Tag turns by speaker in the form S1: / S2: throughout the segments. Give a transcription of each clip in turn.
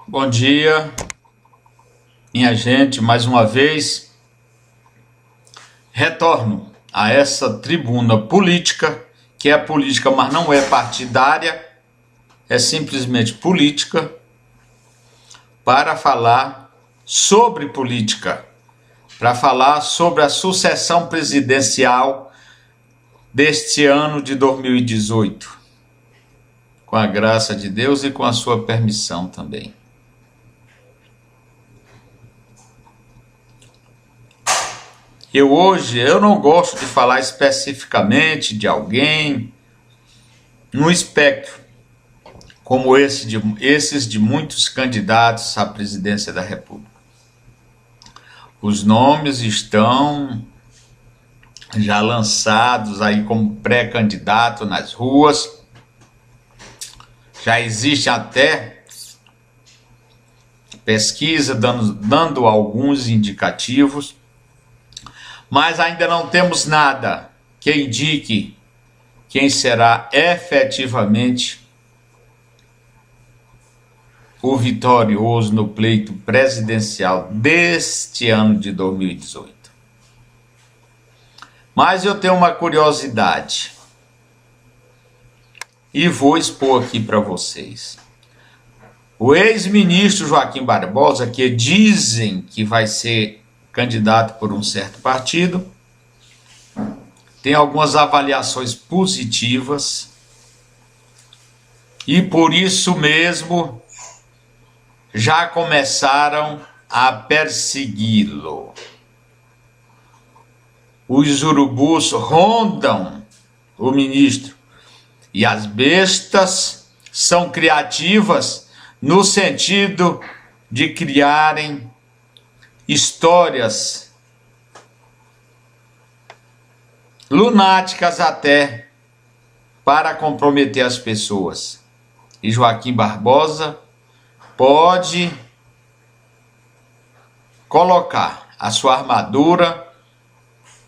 S1: Bom dia, minha gente, mais uma vez retorno a essa tribuna política, que é política, mas não é partidária, é simplesmente política, para falar sobre política, para falar sobre a sucessão presidencial deste ano de 2018, com a graça de Deus e com a sua permissão também. Hoje eu não gosto de falar especificamente de alguém no espectro, como esses de muitos candidatos à presidência da República. Os nomes estão já lançados aí como pré-candidato nas ruas, já existe até pesquisa dando alguns indicativos, mas ainda não temos nada que indique quem será efetivamente o vitorioso no pleito presidencial deste ano de 2018. Mas eu tenho uma curiosidade e vou expor aqui para vocês. O ex-ministro Joaquim Barbosa, que dizem que vai ser candidato por um certo partido, tem algumas avaliações positivas e por isso mesmo já começaram a persegui-lo. Os urubus rondam o ministro e as bestas são criativas no sentido de criarem histórias lunáticas até para comprometer as pessoas. E Joaquim Barbosa pode colocar a sua armadura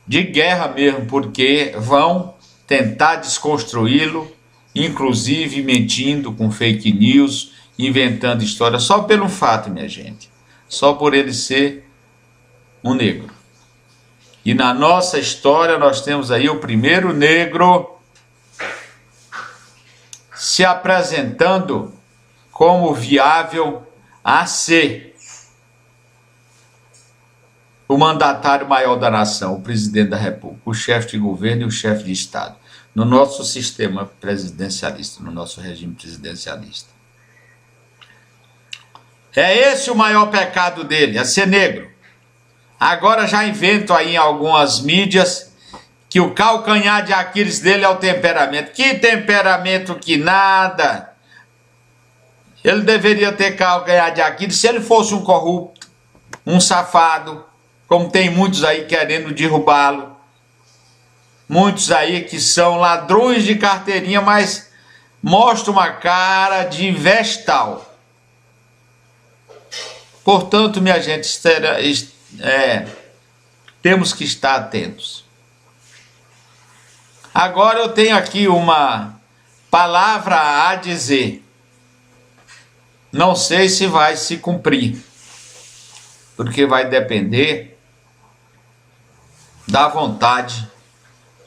S1: de guerra mesmo, porque vão tentar desconstruí-lo, inclusive mentindo com fake news, inventando histórias, só pelo fato, minha gente, só por ele ser um negro. E na nossa história nós temos aí o primeiro negro se apresentando como viável a ser o mandatário maior da nação, o presidente da República, o chefe de governo e o chefe de Estado, no nosso sistema presidencialista, no nosso regime presidencialista. É esse o maior pecado dele, é ser negro. Agora já invento aí em algumas mídias que o calcanhar de Aquiles dele é o temperamento. Que temperamento que nada! Ele deveria ter calcanhar de Aquiles se ele fosse um corrupto, um safado, como tem muitos aí querendo derrubá-lo. Muitos aí que são ladrões de carteirinha, mas mostram uma cara de vestal. Portanto, minha gente, temos que estar atentos. Agora eu tenho aqui uma palavra a dizer. Não sei se vai se cumprir, porque vai depender da vontade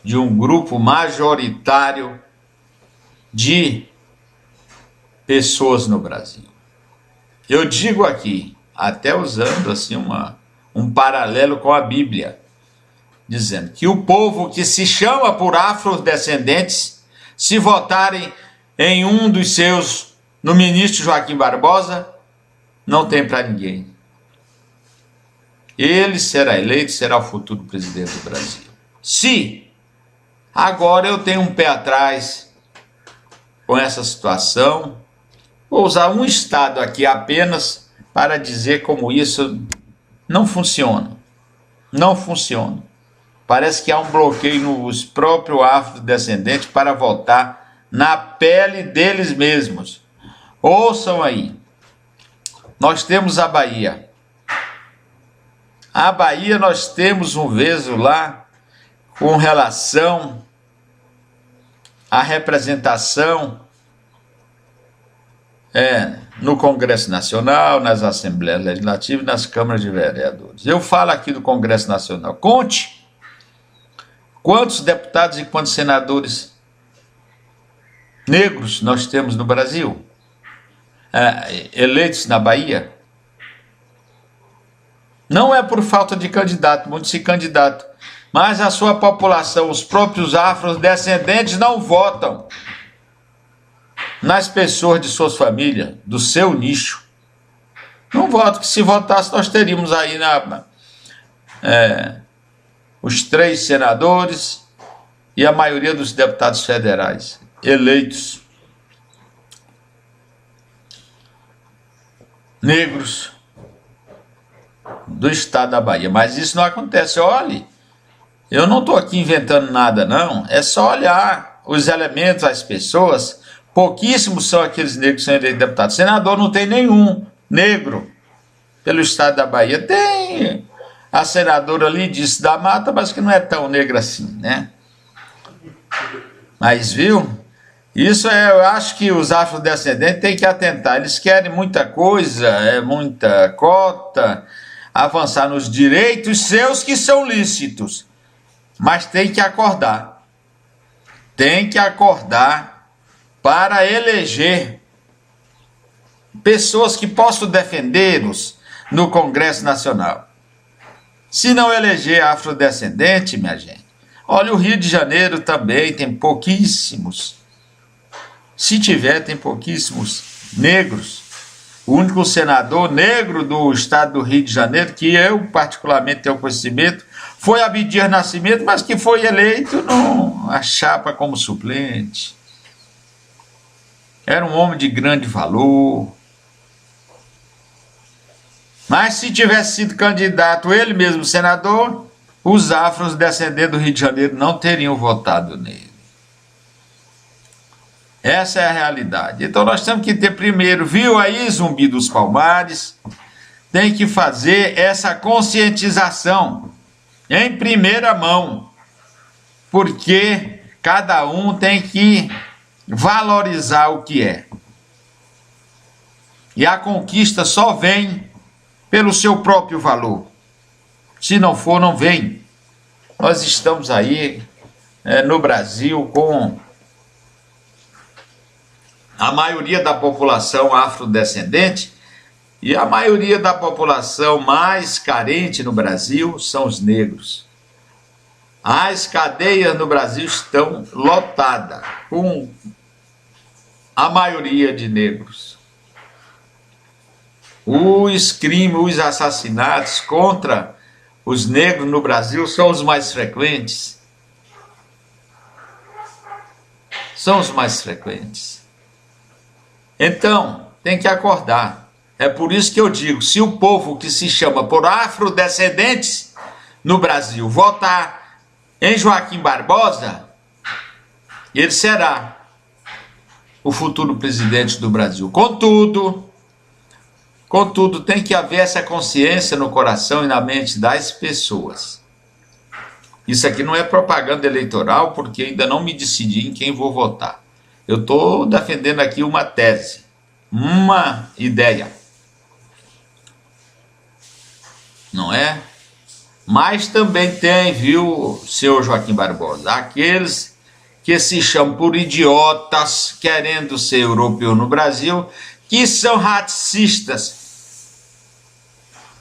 S1: de um grupo majoritário de pessoas no Brasil. Eu digo aqui, até usando assim um paralelo com a Bíblia, dizendo que o povo que se chama por afrodescendentes, se votarem em um dos seus, no ministro Joaquim Barbosa, não tem para ninguém. Ele será eleito, será o futuro presidente do Brasil. Se agora eu tenho um pé atrás com essa situação, vou usar um estado aqui apenas para dizer como isso não funciona. Não funciona. Parece que há um bloqueio nos próprios afrodescendentes para votar na pele deles mesmos. Ouçam aí. Nós temos a Bahia. A Bahia nós temos um veso lá com relação à representação no Congresso Nacional, nas Assembleias Legislativas e nas Câmaras de Vereadores. Eu falo aqui do Congresso Nacional. Conte quantos deputados e quantos senadores negros nós temos no Brasil, eleitos na Bahia. Não é por falta de candidato, muitos se candidatam, mas a sua população, os próprios afrodescendentes não votam nas pessoas de suas famílias, do seu nicho. Não votam, que se votasse nós teríamos aí os 3 senadores e a maioria dos deputados federais eleitos negros do estado da Bahia. Mas isso não acontece. Olhe, eu não estou aqui inventando nada, não. É só olhar os elementos, as pessoas. Pouquíssimos são aqueles negros que são eleitos deputados. Senador não tem nenhum negro pelo estado da Bahia. Tem a senadora Lidice da Mata, mas que não é tão negra assim, né? Mas, viu? Isso eu acho que os afrodescendentes têm que atentar. Eles querem muita coisa, muita cota, avançar nos direitos seus que são lícitos. Mas tem que acordar. Tem que acordar para eleger pessoas que possam defendê-los no Congresso Nacional. Se não eleger afrodescendente, minha gente, olha, o Rio de Janeiro também tem pouquíssimos. Se tiver, tem pouquíssimos negros. O único senador negro do estado do Rio de Janeiro, que eu particularmente tenho conhecimento, foi Abdias Nascimento, mas que foi eleito na chapa como suplente. Era um homem de grande valor. Mas se tivesse sido candidato, ele mesmo senador, os afrodescendentes do Rio de Janeiro não teriam votado nele. Essa é a realidade. Então nós temos que ter primeiro, viu aí, Zumbi dos Palmares, tem que fazer essa conscientização em primeira mão, porque cada um tem que valorizar o que é. E a conquista só vem pelo seu próprio valor. Se não for, não vem. Nós estamos aí no Brasil com a maioria da população afrodescendente, e a maioria da população mais carente no Brasil são os negros. As cadeias no Brasil estão lotadas com a maioria de negros. Os crimes, os assassinatos contra os negros no Brasil são os mais frequentes. São os mais frequentes. Então, tem que acordar. É por isso que eu digo, se o povo que se chama por afrodescendentes no Brasil votar em Joaquim Barbosa, ele será o futuro presidente do Brasil. Contudo, tem que haver essa consciência no coração e na mente das pessoas. Isso aqui não é propaganda eleitoral, porque ainda não me decidi em quem vou votar. Eu estou defendendo aqui uma tese, uma ideia. Não é? Mas também tem, viu, senhor Joaquim Barbosa, aqueles que se chamam por idiotas, querendo ser europeu no Brasil, que são racistas.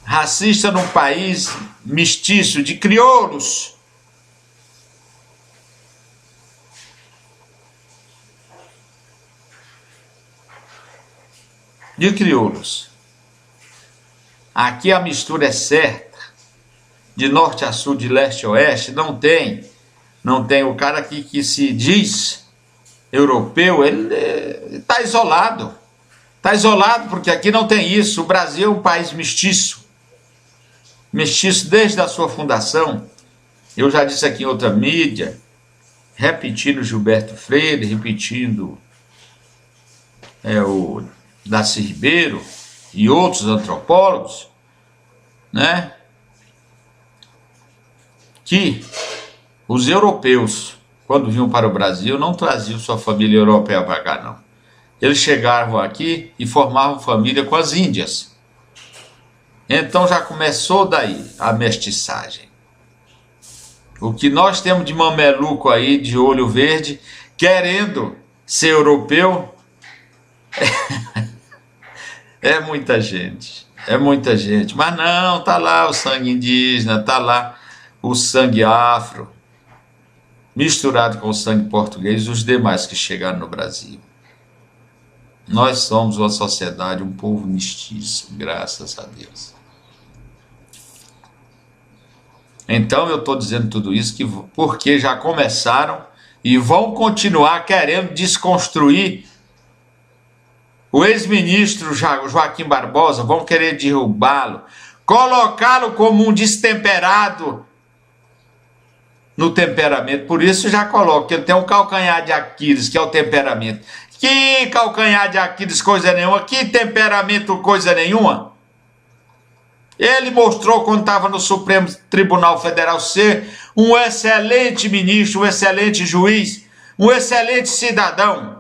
S1: Racista num país mestiço de crioulos. De crioulos. Aqui a mistura é certa. De norte a sul, de leste a oeste, não tem o cara aqui que se diz europeu, ele está isolado. Está isolado porque aqui não tem isso. O Brasil é um país mestiço. Mestiço desde a sua fundação. Eu já disse aqui em outra mídia, repetindo Gilberto Freire, repetindo o Darcy Ribeiro e outros antropólogos, né? Que os europeus, quando vinham para o Brasil, não traziam sua família europeia para cá, não. eles chegavam aqui e formavam família com as índias. Então já começou daí a mestiçagem. O que nós temos de mameluco aí, de olho verde, querendo ser europeu, é muita gente. É muita gente. Mas não, tá lá o sangue indígena, tá lá o sangue afro, misturado com o sangue português e os demais que chegaram no Brasil. Nós somos uma sociedade, um povo mestiço, graças a Deus. Então eu estou dizendo tudo isso porque já começaram e vão continuar querendo desconstruir o ex-ministro Joaquim Barbosa, vão querer derrubá-lo, colocá-lo como um destemperado no temperamento. Por isso já coloco que ele tem um calcanhar de Aquiles, que é o temperamento. Que calcanhar de Aquiles, coisa nenhuma. Que temperamento, coisa nenhuma. Ele mostrou, quando estava no Supremo Tribunal Federal, ser um excelente ministro, um excelente juiz, um excelente cidadão,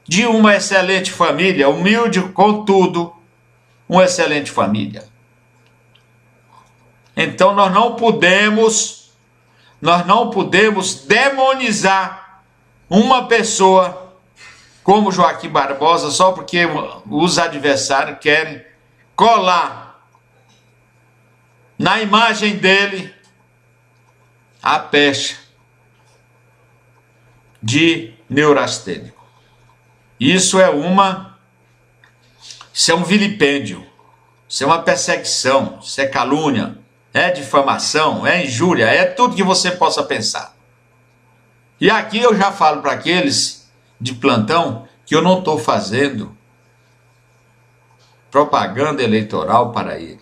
S1: de uma excelente família, humilde, contudo, uma excelente família. Então nós não podemos demonizar uma pessoa como Joaquim Barbosa só porque os adversários querem colar na imagem dele a pecha de neurastênico. Isso é um vilipêndio, isso é uma perseguição, isso é calúnia, é difamação, é injúria, é tudo que você possa pensar. E aqui eu já falo para aqueles de plantão que eu não estou fazendo propaganda eleitoral para ele.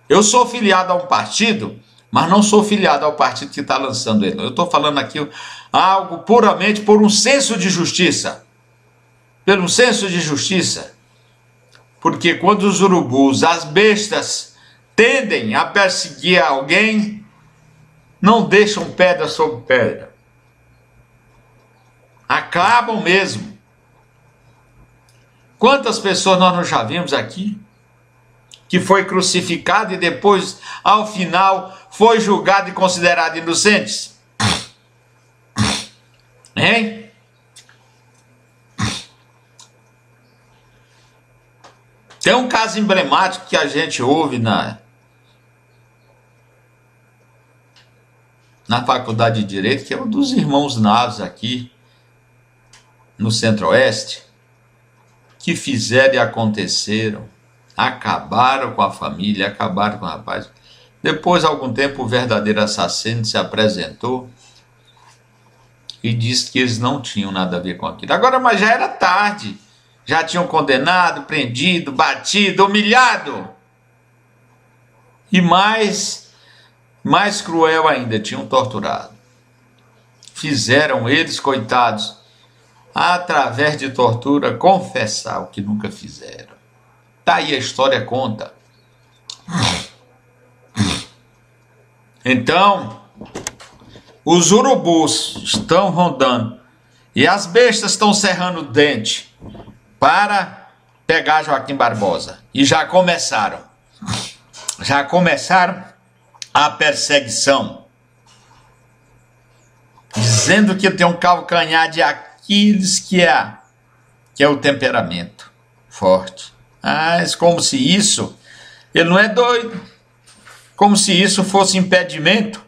S1: Eu sou filiado a um partido, mas não sou filiado ao partido que está lançando ele. Eu estou falando aqui algo puramente por um senso de justiça. Pelo senso de justiça. Porque quando os urubus, as bestas, tendem a perseguir alguém, não deixam pedra sobre pedra. Acabam mesmo. Quantas pessoas nós já vimos aqui que foi crucificado e depois, ao final, foi julgado e considerado inocentes? Hein? Tem um caso emblemático que a gente ouve na Faculdade de Direito, que é um dos irmãos Naves aqui no Centro-Oeste, que fizeram e aconteceram, acabaram com a família, acabaram com o rapaz. Depois, algum tempo, o verdadeiro assassino se apresentou e disse que eles não tinham nada a ver com aquilo. Agora, mas já era tarde. Já tinham condenado, prendido, batido, humilhado. E mais cruel ainda, tinham torturado. Fizeram eles, coitados, através de tortura, confessar o que nunca fizeram. Tá aí, a história conta. Então, os urubus estão rondando e as bestas estão cerrando o dente para pegar Joaquim Barbosa. E já começaram a perseguição, dizendo que tem um calcanhar de Aquiles que é o temperamento forte. Mas como se isso, ele não é doido, como se isso fosse impedimento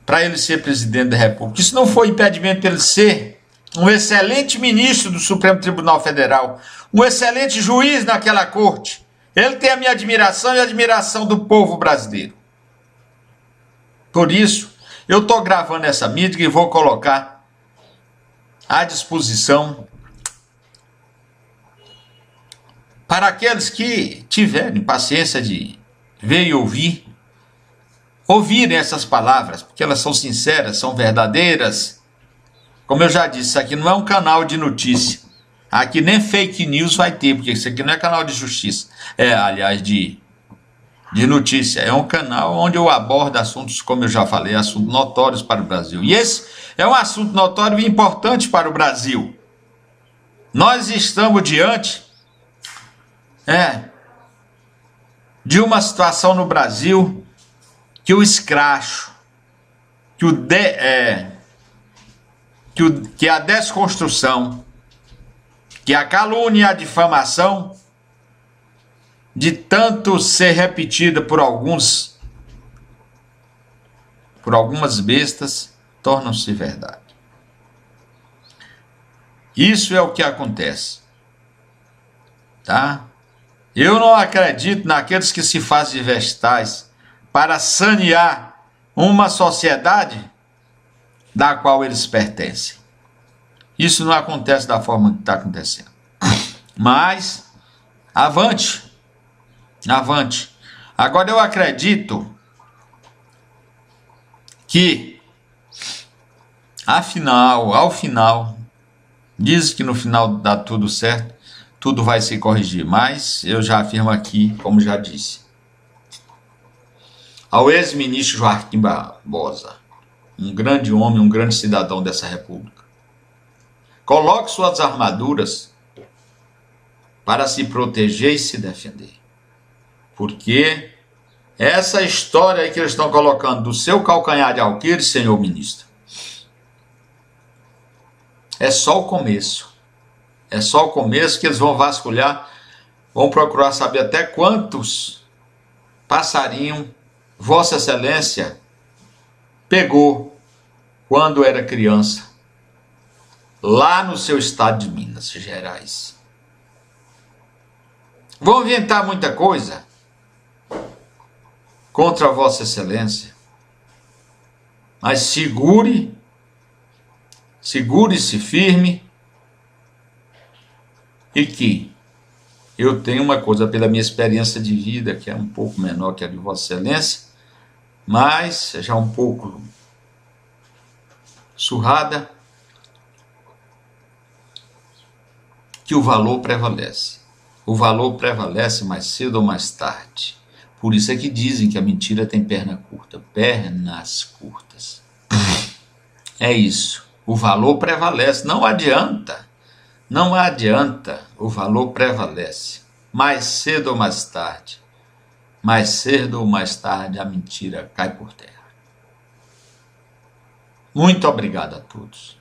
S1: para ele ser presidente da República. Isso não foi impedimento para ele ser um excelente ministro do Supremo Tribunal Federal, um excelente juiz naquela corte. Ele tem a minha admiração e a admiração do povo brasileiro. Por isso, eu estou gravando essa mídia e vou colocar à disposição para aqueles que tiverem paciência de ver e ouvirem essas palavras, porque elas são sinceras, são verdadeiras. Como eu já disse, isso aqui não é um canal de notícia. Aqui nem fake news vai ter, porque isso aqui não é canal de justiça. Aliás, de notícia. É um canal onde eu abordo assuntos, como eu já falei, assuntos notórios para o Brasil. E esse é um assunto notório e importante para o Brasil. Nós estamos diante de uma situação no Brasil que o escracho, que a desconstrução, que a calúnia e a difamação, de tanto ser repetida por algumas bestas, tornam-se verdade. Isso é o que acontece, tá? Eu não acredito naqueles que se fazem de vestais para sanear uma sociedade da qual eles pertencem. Isso não acontece da forma que está acontecendo. Mas, avante. Avante. Agora eu acredito que, ao final, diz que no final dá tudo certo, tudo vai se corrigir, mas eu já afirmo aqui, como já disse, ao ex-ministro Joaquim Barbosa, um grande homem, um grande cidadão dessa república, coloque suas armaduras para se proteger e se defender. Porque essa história aí que eles estão colocando do seu calcanhar de alqueire, senhor ministro, é só o começo. É só o começo que eles vão vasculhar, vão procurar saber até quantos passarinhos Vossa Excelência pegou quando era criança, lá no seu estado de Minas Gerais. Vão inventar muita coisa contra Vossa Excelência, mas segure-se firme, e que eu tenho uma coisa pela minha experiência de vida, que é um pouco menor que a de Vossa Excelência, mas já um pouco surrada, que o valor prevalece. O valor prevalece mais cedo ou mais tarde. Por isso é que dizem que a mentira tem perna curta, pernas curtas. É isso. O valor prevalece. Não adianta. Não adianta. O valor prevalece. Mais cedo ou mais tarde. Mais cedo ou mais tarde a mentira cai por terra. Muito obrigado a todos.